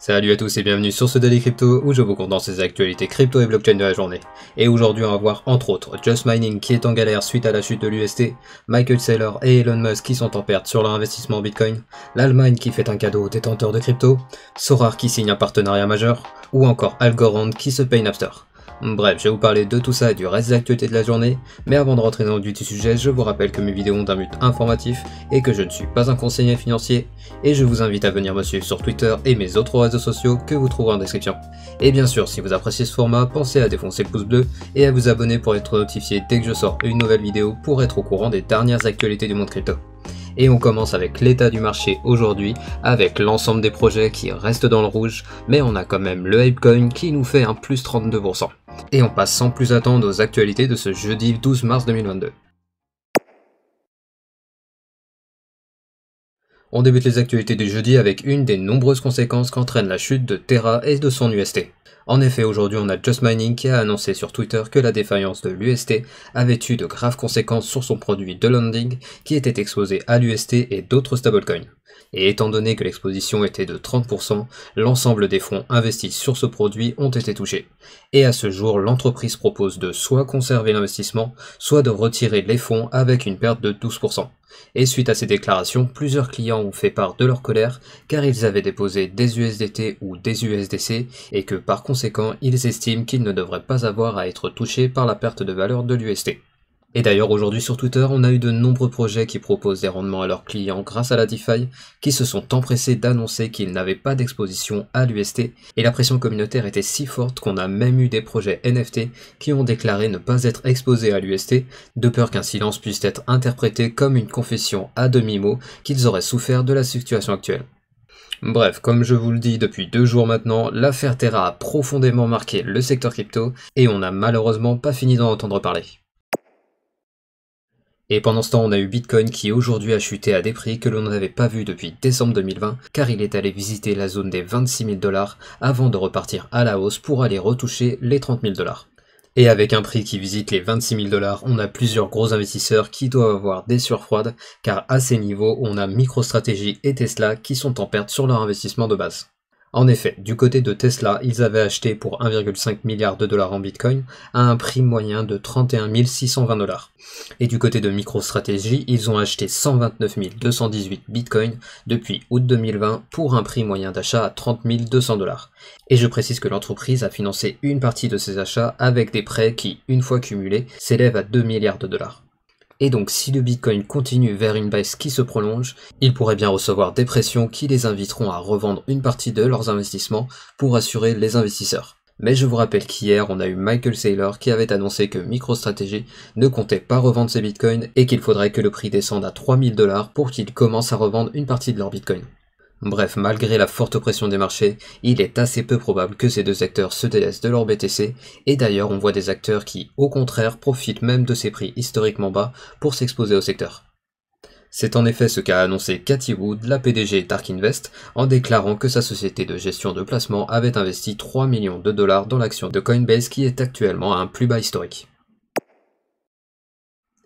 Salut à tous et bienvenue sur ce Daily Crypto où je vous condense les actualités crypto et blockchain de la journée. Et aujourd'hui on va voir entre autres Just Mining qui est en galère suite à la chute de l'UST, Michael Saylor et Elon Musk qui sont en perte sur leur investissement en Bitcoin, l'Allemagne qui fait un cadeau aux détenteurs de crypto, Sorare qui signe un partenariat majeur, ou encore Algorand qui se paye Napster. Bref, je vais vous parler de tout ça et du reste des actualités de la journée, mais avant de rentrer dans le vif du sujet, je vous rappelle que mes vidéos ont un but informatif et que je ne suis pas un conseiller financier, et je vous invite à venir me suivre sur Twitter et mes autres réseaux sociaux que vous trouverez en description. Et bien sûr, si vous appréciez ce format, pensez à défoncer le pouce bleu et à vous abonner pour être notifié dès que je sors une nouvelle vidéo pour être au courant des dernières actualités du monde crypto. Et on commence avec l'état du marché aujourd'hui, avec l'ensemble des projets qui restent dans le rouge, mais on a quand même le Apecoin qui nous fait un plus 32%. Et on passe sans plus attendre aux actualités de ce jeudi 12 mars 2022. On débute les actualités du jeudi avec une des nombreuses conséquences qu'entraîne la chute de Terra et de son UST. En effet, aujourd'hui on a Just Mining qui a annoncé sur Twitter que la défaillance de l'UST avait eu de graves conséquences sur son produit de lending qui était exposé à l'UST et d'autres stablecoins. Et étant donné que l'exposition était de 30%, l'ensemble des fonds investis sur ce produit ont été touchés. Et à ce jour, l'entreprise propose de soit conserver l'investissement, soit de retirer les fonds avec une perte de 12%. Et suite à ces déclarations, plusieurs clients ont fait part de leur colère car ils avaient déposé des USDT ou des USDC et que par conséquent, ils estiment qu'ils ne devraient pas avoir à être touchés par la perte de valeur de l'UST. Et d'ailleurs aujourd'hui sur Twitter, on a eu de nombreux projets qui proposent des rendements à leurs clients grâce à la DeFi, qui se sont empressés d'annoncer qu'ils n'avaient pas d'exposition à l'UST, et la pression communautaire était si forte qu'on a même eu des projets NFT qui ont déclaré ne pas être exposés à l'UST, de peur qu'un silence puisse être interprété comme une confession à demi-mot qu'ils auraient souffert de la situation actuelle. Bref, comme je vous le dis depuis 2 jours maintenant, l'affaire Terra a profondément marqué le secteur crypto, et on n'a malheureusement pas fini d'en entendre parler. Et pendant ce temps, on a eu Bitcoin qui aujourd'hui a chuté à des prix que l'on n'avait pas vu depuis décembre 2020, car il est allé visiter la zone des 26 000 $ avant de repartir à la hausse pour aller retoucher les 30 000 $. Et avec un prix qui visite les 26 000 $, on a plusieurs gros investisseurs qui doivent avoir des sueurs froides, car à ces niveaux, on a MicroStrategy et Tesla qui sont en perte sur leur investissement de base. En effet, du côté de Tesla, ils avaient acheté pour 1,5 milliard $ en Bitcoin à un prix moyen de 31 620 $. Et du côté de MicroStrategy, ils ont acheté 129 218 Bitcoin depuis août 2020 pour un prix moyen d'achat à 30 200 $. Et je précise que l'entreprise a financé une partie de ces achats avec des prêts qui, une fois cumulés, s'élèvent à 2 milliards $. Et donc si le Bitcoin continue vers une baisse qui se prolonge, ils pourraient bien recevoir des pressions qui les inviteront à revendre une partie de leurs investissements pour assurer les investisseurs. Mais je vous rappelle qu'hier on a eu Michael Saylor qui avait annoncé que MicroStrategy ne comptait pas revendre ses Bitcoins et qu'il faudrait que le prix descende à 3 000 $ pour qu'ils commencent à revendre une partie de leurs Bitcoins. Bref, malgré la forte pression des marchés, il est assez peu probable que ces deux acteurs se délaissent de leur BTC, et d'ailleurs on voit des acteurs qui, au contraire, profitent même de ces prix historiquement bas pour s'exposer au secteur. C'est en effet ce qu'a annoncé Cathie Wood, la PDG d'Ark Invest, en déclarant que sa société de gestion de placement avait investi 3 millions de $ dans l'action de Coinbase qui est actuellement à un plus bas historique.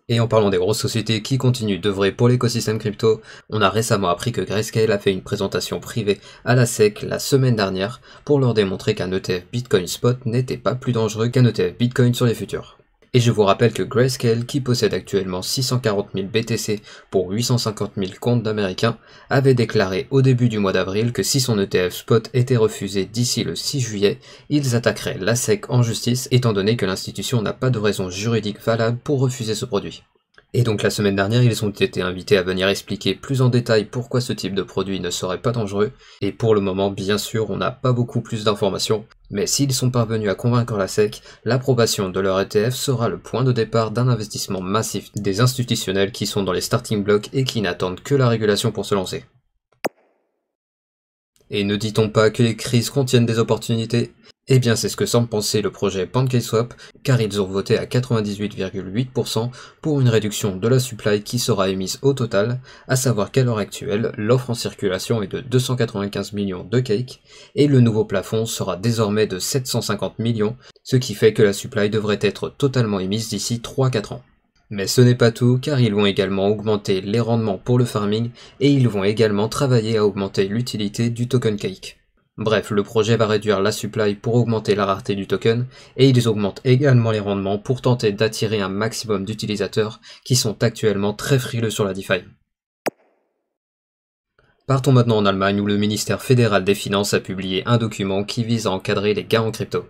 Et en parlant des grosses sociétés qui continuent d'œuvrer pour l'écosystème crypto, on a récemment appris que Grayscale a fait une présentation privée à la SEC la semaine dernière pour leur démontrer qu'un ETF Bitcoin Spot n'était pas plus dangereux qu'un ETF Bitcoin sur les futurs. Et je vous rappelle que Grayscale, qui possède actuellement 640 000 BTC pour 850 000 comptes d'Américains, avait déclaré au début du mois d'avril que si son ETF Spot était refusé d'ici le 6 juillet, ils attaqueraient la SEC en justice étant donné que l'institution n'a pas de raison juridique valable pour refuser ce produit. Et donc la semaine dernière, ils ont été invités à venir expliquer plus en détail pourquoi ce type de produit ne serait pas dangereux, et pour le moment, bien sûr, on n'a pas beaucoup plus d'informations, mais s'ils sont parvenus à convaincre la SEC, l'approbation de leur ETF sera le point de départ d'un investissement massif des institutionnels qui sont dans les starting blocks et qui n'attendent que la régulation pour se lancer. Et ne dit-on pas que les crises contiennent des opportunités ? Eh bien c'est ce que semble penser le projet PancakeSwap, car ils ont voté à 98,8% pour une réduction de la supply qui sera émise au total, à savoir qu'à l'heure actuelle, l'offre en circulation est de 295 millions de cakes, et le nouveau plafond sera désormais de 750 millions, ce qui fait que la supply devrait être totalement émise d'ici 3-4 ans. Mais ce n'est pas tout, car ils vont également augmenter les rendements pour le farming, et ils vont également travailler à augmenter l'utilité du token cake. Bref, le projet va réduire la supply pour augmenter la rareté du token, et ils augmentent également les rendements pour tenter d'attirer un maximum d'utilisateurs qui sont actuellement très frileux sur la DeFi. Partons maintenant en Allemagne où le ministère fédéral des Finances a publié un document qui vise à encadrer les gains en crypto.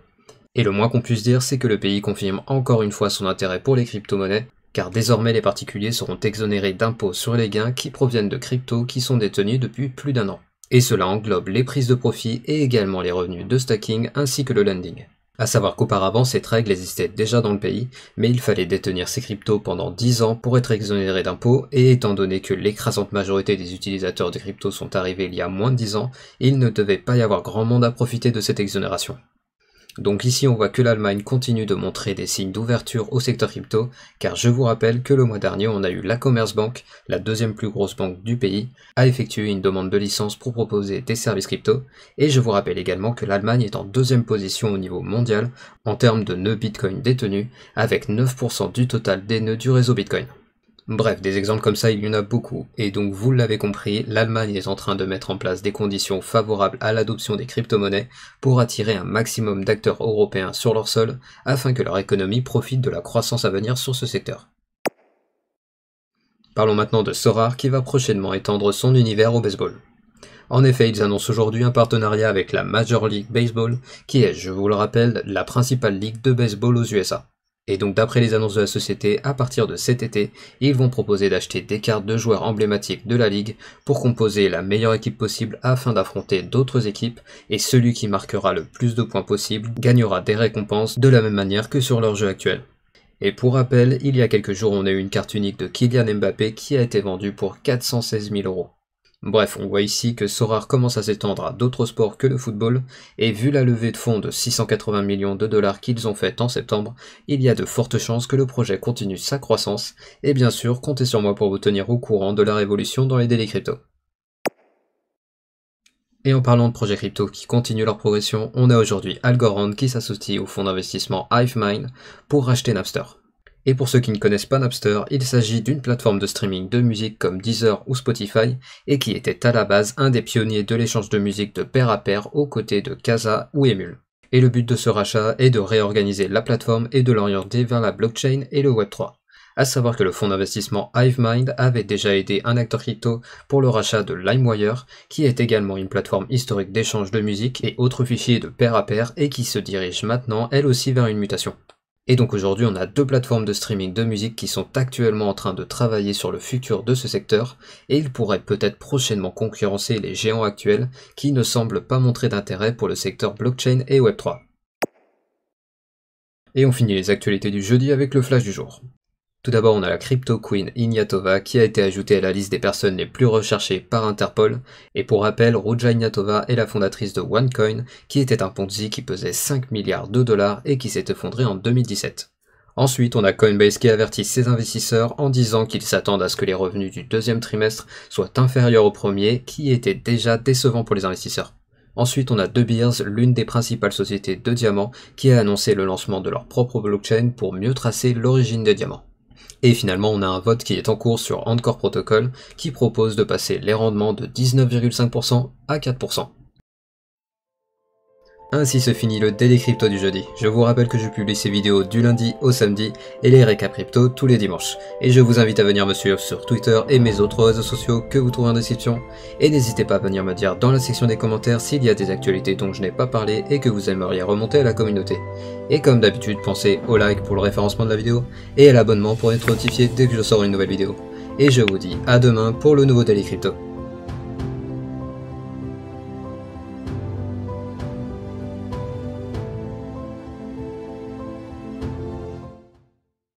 Et le moins qu'on puisse dire, c'est que le pays confirme encore une fois son intérêt pour les crypto-monnaies, car désormais les particuliers seront exonérés d'impôts sur les gains qui proviennent de cryptos qui sont détenus depuis plus d'1 an. Et cela englobe les prises de profit et également les revenus de stacking ainsi que le lending. A savoir qu'auparavant cette règle existait déjà dans le pays, mais il fallait détenir ces cryptos pendant 10 ans pour être exonéré d'impôts, et étant donné que l'écrasante majorité des utilisateurs de cryptos sont arrivés il y a moins de 10 ans, il ne devait pas y avoir grand monde à profiter de cette exonération. Donc ici on voit que l'Allemagne continue de montrer des signes d'ouverture au secteur crypto, car je vous rappelle que le mois dernier on a eu la Commerzbank, la deuxième plus grosse banque du pays, à effectuer une demande de licence pour proposer des services crypto, et je vous rappelle également que l'Allemagne est en deuxième position au niveau mondial en termes de nœuds Bitcoin détenus, avec 9% du total des nœuds du réseau Bitcoin. Bref, des exemples comme ça, il y en a beaucoup, et donc vous l'avez compris, l'Allemagne est en train de mettre en place des conditions favorables à l'adoption des crypto-monnaies pour attirer un maximum d'acteurs européens sur leur sol, afin que leur économie profite de la croissance à venir sur ce secteur. Parlons maintenant de Sorare qui va prochainement étendre son univers au baseball. En effet, ils annoncent aujourd'hui un partenariat avec la Major League Baseball, qui est, je vous le rappelle, la principale ligue de baseball aux USA. Et donc d'après les annonces de la société, à partir de cet été, ils vont proposer d'acheter des cartes de joueurs emblématiques de la ligue pour composer la meilleure équipe possible afin d'affronter d'autres équipes, et celui qui marquera le plus de points possible gagnera des récompenses de la même manière que sur leur jeu actuel. Et pour rappel, il y a quelques jours on a eu une carte unique de Kylian Mbappé qui a été vendue pour 416 000 €. Bref, on voit ici que Sorare commence à s'étendre à d'autres sports que le football, et vu la levée de fonds de 680 millions de dollars qu'ils ont faite en septembre, il y a de fortes chances que le projet continue sa croissance, et bien sûr, comptez sur moi pour vous tenir au courant de la révolution dans les délais crypto. Et en parlant de projets crypto qui continuent leur progression, on a aujourd'hui Algorand qui s'associe au fonds d'investissement Hivemind pour racheter Napster. Et pour ceux qui ne connaissent pas Napster, il s'agit d'une plateforme de streaming de musique comme Deezer ou Spotify, et qui était à la base un des pionniers de l'échange de musique de pair à pair aux côtés de Kazaa ou Emule. Et le but de ce rachat est de réorganiser la plateforme et de l'orienter vers la blockchain et le Web3. À savoir que le fonds d'investissement Hivemind avait déjà aidé un acteur crypto pour le rachat de LimeWire, qui est également une plateforme historique d'échange de musique et autres fichiers de pair à pair, et qui se dirige maintenant elle aussi vers une mutation. Et donc aujourd'hui on a deux plateformes de streaming de musique qui sont actuellement en train de travailler sur le futur de ce secteur, et ils pourraient peut-être prochainement concurrencer les géants actuels qui ne semblent pas montrer d'intérêt pour le secteur blockchain et Web3. Et on finit les actualités du jeudi avec le flash du jour. Tout d'abord on a la crypto queen Ignatova qui a été ajoutée à la liste des personnes les plus recherchées par Interpol, et pour rappel, Ruja Ignatova est la fondatrice de OneCoin, qui était un Ponzi qui pesait 5 milliards de dollars et qui s'est effondré en 2017. Ensuite, on a Coinbase qui avertit ses investisseurs en disant qu'ils s'attendent à ce que les revenus du deuxième trimestre soient inférieurs au premier, qui était déjà décevant pour les investisseurs. Ensuite, on a De Beers, l'une des principales sociétés de diamants, qui a annoncé le lancement de leur propre blockchain pour mieux tracer l'origine des diamants. Et finalement, on a un vote qui est en cours sur Encore Protocol qui propose de passer les rendements de 19,5% à 4%. Ainsi se finit le Daily Crypto du jeudi. Je vous rappelle que je publie ces vidéos du lundi au samedi et les récaps crypto tous les dimanches. Et je vous invite à venir me suivre sur Twitter et mes autres réseaux sociaux que vous trouverez en description. Et n'hésitez pas à venir me dire dans la section des commentaires s'il y a des actualités dont je n'ai pas parlé et que vous aimeriez remonter à la communauté. Et comme d'habitude, pensez au like pour le référencement de la vidéo et à l'abonnement pour être notifié dès que je sors une nouvelle vidéo. Et je vous dis à demain pour le nouveau Daily Crypto.